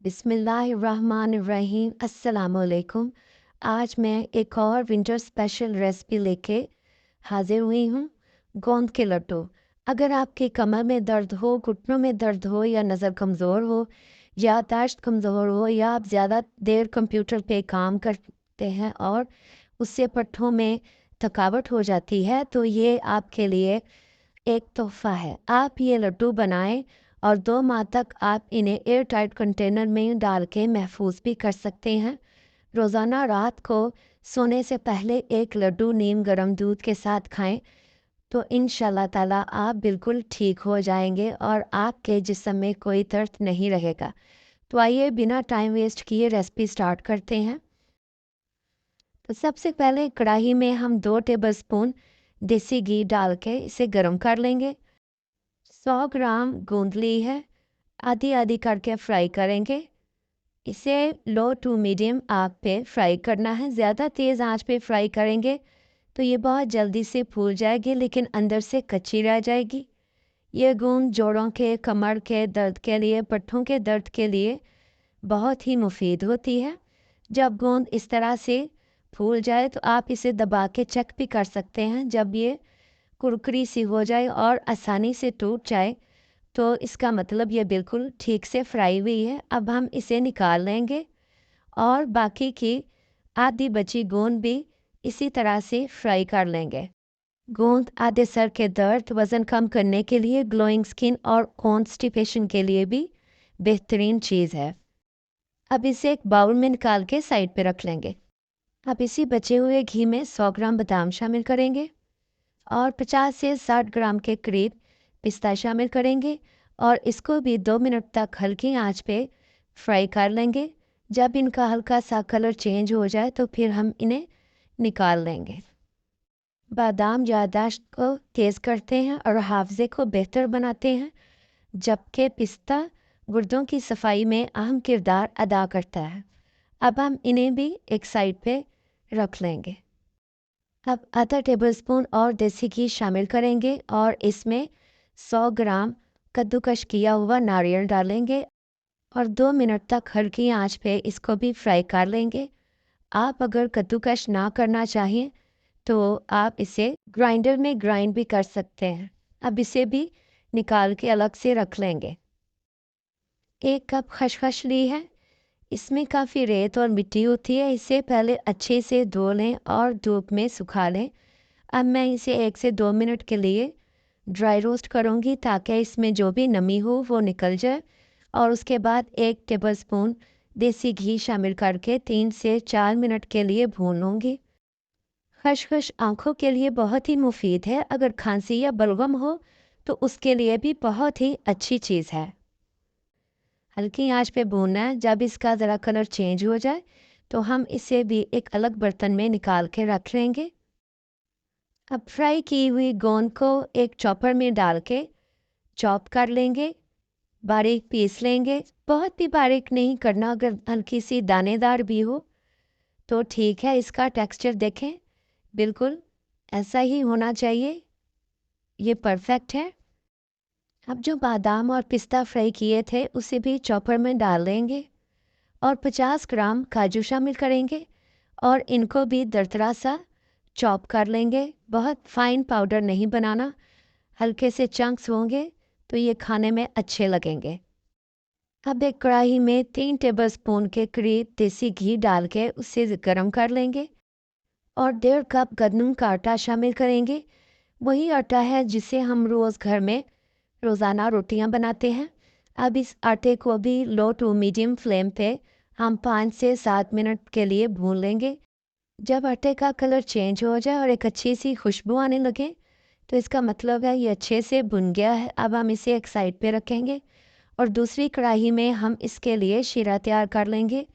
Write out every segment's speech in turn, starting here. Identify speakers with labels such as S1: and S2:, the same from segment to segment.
S1: बिस्मिल्लाहिर्रहमानिर्रहीम अस्सलामुअलैकुम। आज मैं एक और विंटर स्पेशल रेसिपी लेके हाजिर हुई हूँ। गोंद के लड्डू। अगर आपकी कमर में दर्द हो, घुटनों में दर्द हो या नज़र कमज़ोर हो, याददाश्त कमज़ोर हो या आप ज़्यादा देर कंप्यूटर पे काम करते हैं और उससे पट्ठों में थकावट हो जाती है, तो ये आपके लिए एक तोहफ़ा है। आप ये लड्डू बनाएं और 2 माह तक आप इन्हें एयर टाइट कंटेनर में डाल के महफूज भी कर सकते हैं। रोज़ाना रात को सोने से पहले एक लड्डू नीम गर्म दूध के साथ खाएं तो इंशाल्लाह ताला आप बिल्कुल ठीक हो जाएंगे और आपके जिस्म में कोई दर्द नहीं रहेगा। तो आइए बिना टाइम वेस्ट किए रेसिपी स्टार्ट करते हैं। तो सबसे पहले कढ़ाई में हम 2 टेबलस्पून देसी घी डाल के इसे गर्म कर लेंगे। 100 ग्राम गोंद ली है, आधी आधी करके फ्राई करेंगे। इसे लो टू मीडियम आग पे फ्राई करना है। ज़्यादा तेज़ आंच पे फ्राई करेंगे तो ये बहुत जल्दी से फूल जाएगी लेकिन अंदर से कच्ची रह जाएगी। ये गोंद जोड़ों के, कमर के दर्द के लिए, पट्ठों के दर्द के लिए बहुत ही मुफीद होती है। जब गोंद इस तरह से फूल जाए तो आप इसे दबा के चेक भी कर सकते हैं। जब ये कुरकुरी सी हो जाए और आसानी से टूट जाए तो इसका मतलब ये बिल्कुल ठीक से फ्राई हुई है। अब हम इसे निकाल लेंगे और बाकी की आधी बची गोंद भी इसी तरह से फ्राई कर लेंगे। गोंद आधे सर के दर्द, वज़न कम करने के लिए, ग्लोइंग स्किन और कॉन्स्टिपेशन के लिए भी बेहतरीन चीज़ है। अब इसे एक बाउल में निकाल के साइड पे रख लेंगे। अब इसी बचे हुए घी में 100 ग्राम बादाम शामिल करेंगे और 50 से 60 ग्राम के करीब पिस्ता शामिल करेंगे और इसको भी 2 मिनट तक हल्की आंच पे फ्राई कर लेंगे। जब इनका हल्का सा कलर चेंज हो जाए तो फिर हम इन्हें निकाल लेंगे। बादाम याददाश्त को तेज़ करते हैं और हाफजे को बेहतर बनाते हैं, जबकि पिस्ता गुर्दों की सफाई में अहम किरदार अदा करता है। अब हम इन्हें भी एक साइड पे रख लेंगे। अब आधा टेबलस्पून और देसी घी शामिल करेंगे और इसमें 100 ग्राम कद्दूकश किया हुआ नारियल डालेंगे और 2 मिनट तक हल्की आंच पे इसको भी फ्राई कर लेंगे। आप अगर कद्दूकश ना करना चाहें तो आप इसे ग्राइंडर में ग्राइंड भी कर सकते हैं। अब इसे भी निकाल के अलग से रख लेंगे। 1 कप खसखस ली है। इसमें काफ़ी रेत और मिट्टी होती है। इसे पहले अच्छे से धो लें और धूप में सुखा लें। अब मैं इसे 1 से 2 मिनट के लिए ड्राई रोस्ट करूँगी ताकि इसमें जो भी नमी हो वो निकल जाए और उसके बाद 1 टेबलस्पून देसी घी शामिल करके 3 से 4 मिनट के लिए भून लूँगी। खसखस आँखों के लिए बहुत ही मुफीद है। अगर खांसी या बलगम हो तो उसके लिए भी बहुत ही अच्छी चीज़ है। हल्की आंच पे भूनना है। जब इसका ज़रा कलर चेंज हो जाए तो हम इसे भी एक अलग बर्तन में निकाल के रख लेंगे। अब फ्राई की हुई गोंद को एक चॉपर में डाल के चॉप कर लेंगे, बारीक पीस लेंगे। बहुत भी बारीक नहीं करना, अगर हल्की सी दानेदार भी हो तो ठीक है। इसका टेक्सचर देखें, बिल्कुल ऐसा ही होना चाहिए, ये परफेक्ट है। अब जो बादाम और पिस्ता फ्राई किए थे उसे भी चॉपर में डाल देंगे और 50 ग्राम काजू शामिल करेंगे और इनको भी दरदरा सा चॉप कर लेंगे। बहुत फाइन पाउडर नहीं बनाना, हल्के से चंक्स होंगे तो ये खाने में अच्छे लगेंगे। अब एक कढ़ाई में 3 टेबलस्पून के करीब देसी घी डाल के उसे गर्म कर लेंगे और 1.5 कप गंदम का आटा शामिल करेंगे। वही आटा है जिसे हम रोज़ घर में रोज़ाना रोटियां बनाते हैं। अब इस आटे को भी लो टू मीडियम फ्लेम पे हम 5 से 7 मिनट के लिए भून लेंगे। जब आटे का कलर चेंज हो जाए और एक अच्छी सी खुशबू आने लगे तो इसका मतलब है ये अच्छे से भुन गया है। अब हम इसे एक साइड पे रखेंगे और दूसरी कढ़ाई में हम इसके लिए शीरा तैयार कर लेंगे।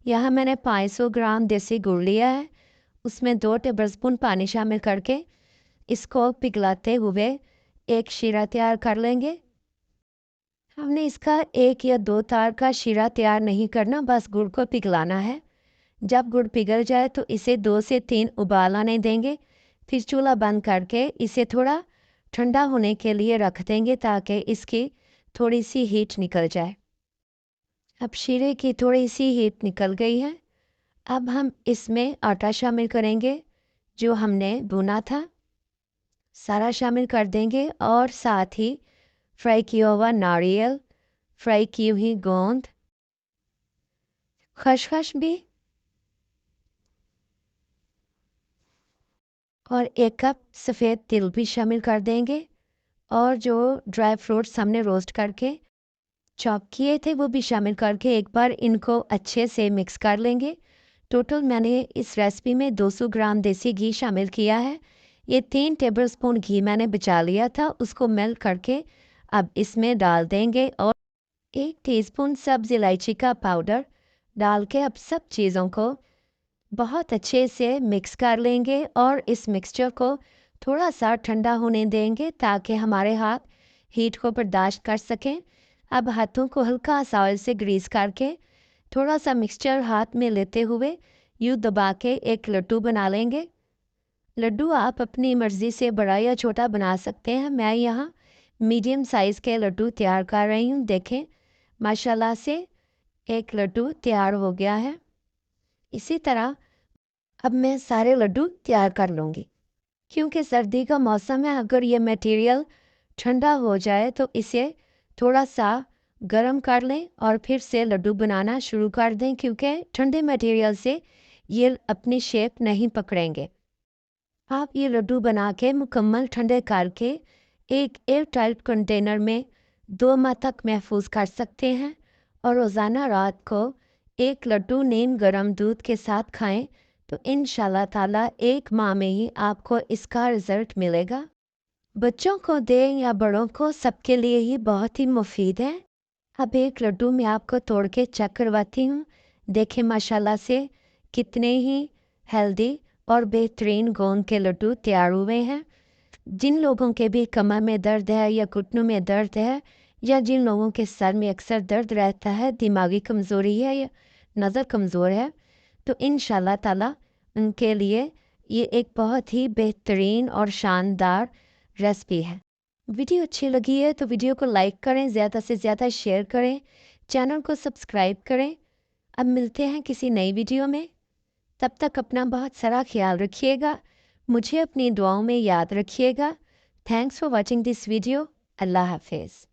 S1: यहाँ मैंने 500 ग्राम देसी गुड़ लिया है, उसमें 2 टेबलस्पून पानी शामिल करके इसको पिघलाते हुए एक शीरा तैयार कर लेंगे। हमने इसका 1 या 2 तार का शीरा तैयार नहीं करना, बस गुड़ को पिघलाना है। जब गुड़ पिघल जाए तो इसे 2 से 3 उबाल आने देंगे। फिर चूल्हा बंद करके इसे थोड़ा ठंडा होने के लिए रख देंगे ताकि इसकी थोड़ी सी हीट निकल जाए। अब शीरे की थोड़ी सी हीट निकल गई है। अब हम इसमें आटा शामिल करेंगे जो हमने भुना था, सारा शामिल कर देंगे और साथ ही फ्राई किया हुआ नारियल, फ्राई की हुई गोंद, खसखस भी और 1 कप सफ़ेद तिल भी शामिल कर देंगे और जो ड्राई फ्रूट्स हमने रोस्ट करके चॉप किए थे वो भी शामिल करके एक बार इनको अच्छे से मिक्स कर लेंगे। टोटल मैंने इस रेसिपी में 200 ग्राम देसी घी शामिल किया है। ये 3 टेबलस्पून घी मैंने बचा लिया था, उसको मेल्ट करके अब इसमें डाल देंगे और 1 टीस्पून सब्ज़ इलायची का पाउडर डाल के अब सब चीज़ों को बहुत अच्छे से मिक्स कर लेंगे और इस मिक्सचर को थोड़ा सा ठंडा होने देंगे ताकि हमारे हाथ हीट को बर्दाश्त कर सकें। अब हाथों को हल्का सा ऑयल से ग्रीस करके थोड़ा सा मिक्सचर हाथ में लेते हुए यूँ दबा के एक लड्डू बना लेंगे। लड्डू आप अपनी मर्ज़ी से बड़ा या छोटा बना सकते हैं। मैं यहाँ मीडियम साइज़ के लड्डू तैयार कर रही हूँ। देखें माशाल्लाह से एक लड्डू तैयार हो गया है। इसी तरह अब मैं सारे लड्डू तैयार कर लूँगी। क्योंकि सर्दी का मौसम है, अगर ये मटेरियल ठंडा हो जाए तो इसे थोड़ा-सा गरम कर लें और फिर से लड्डू बनाना शुरू कर दें क्योंकि ठंडे मटेरियल से ये अपनी शेप नहीं पकड़ेंगे। आप ये लड्डू बना के मुकम्मल ठंडे करके एक एयर टाइट कंटेनर में 2 माह तक महफूज कर सकते हैं और रोज़ाना रात को एक लड्डू नीम गर्म दूध के साथ खाएं तो इंशाल्लाह ताला 1 माह में ही आपको इसका रिज़ल्ट मिलेगा। बच्चों को दें या बड़ों को, सबके लिए ही बहुत ही मुफीद है। अब एक लड्डू मैं आपको तोड़ के चेक करवाती हूँ। देखें माशाल्लाह से कितने ही हेल्दी और बेहतरीन गोंद के लड्डू तैयार हुए हैं। जिन लोगों के भी कमर में दर्द है या घुटनों में दर्द है या जिन लोगों के सर में अक्सर दर्द रहता है, दिमागी कमज़ोरी है या नज़र कमज़ोर है, तो इंशाल्लाह ताला उनके लिए ये एक बहुत ही बेहतरीन और शानदार रेसिपी है। वीडियो अच्छी लगी है तो वीडियो को लाइक करें, ज़्यादा से ज़्यादा शेयर करें, चैनल को सब्सक्राइब करें। अब मिलते हैं किसी नई वीडियो में, तब तक अपना बहुत सारा ख्याल रखिएगा, मुझे अपनी दुआओं में याद रखिएगा। Thanks for watching this video. अल्लाह हाफिज़।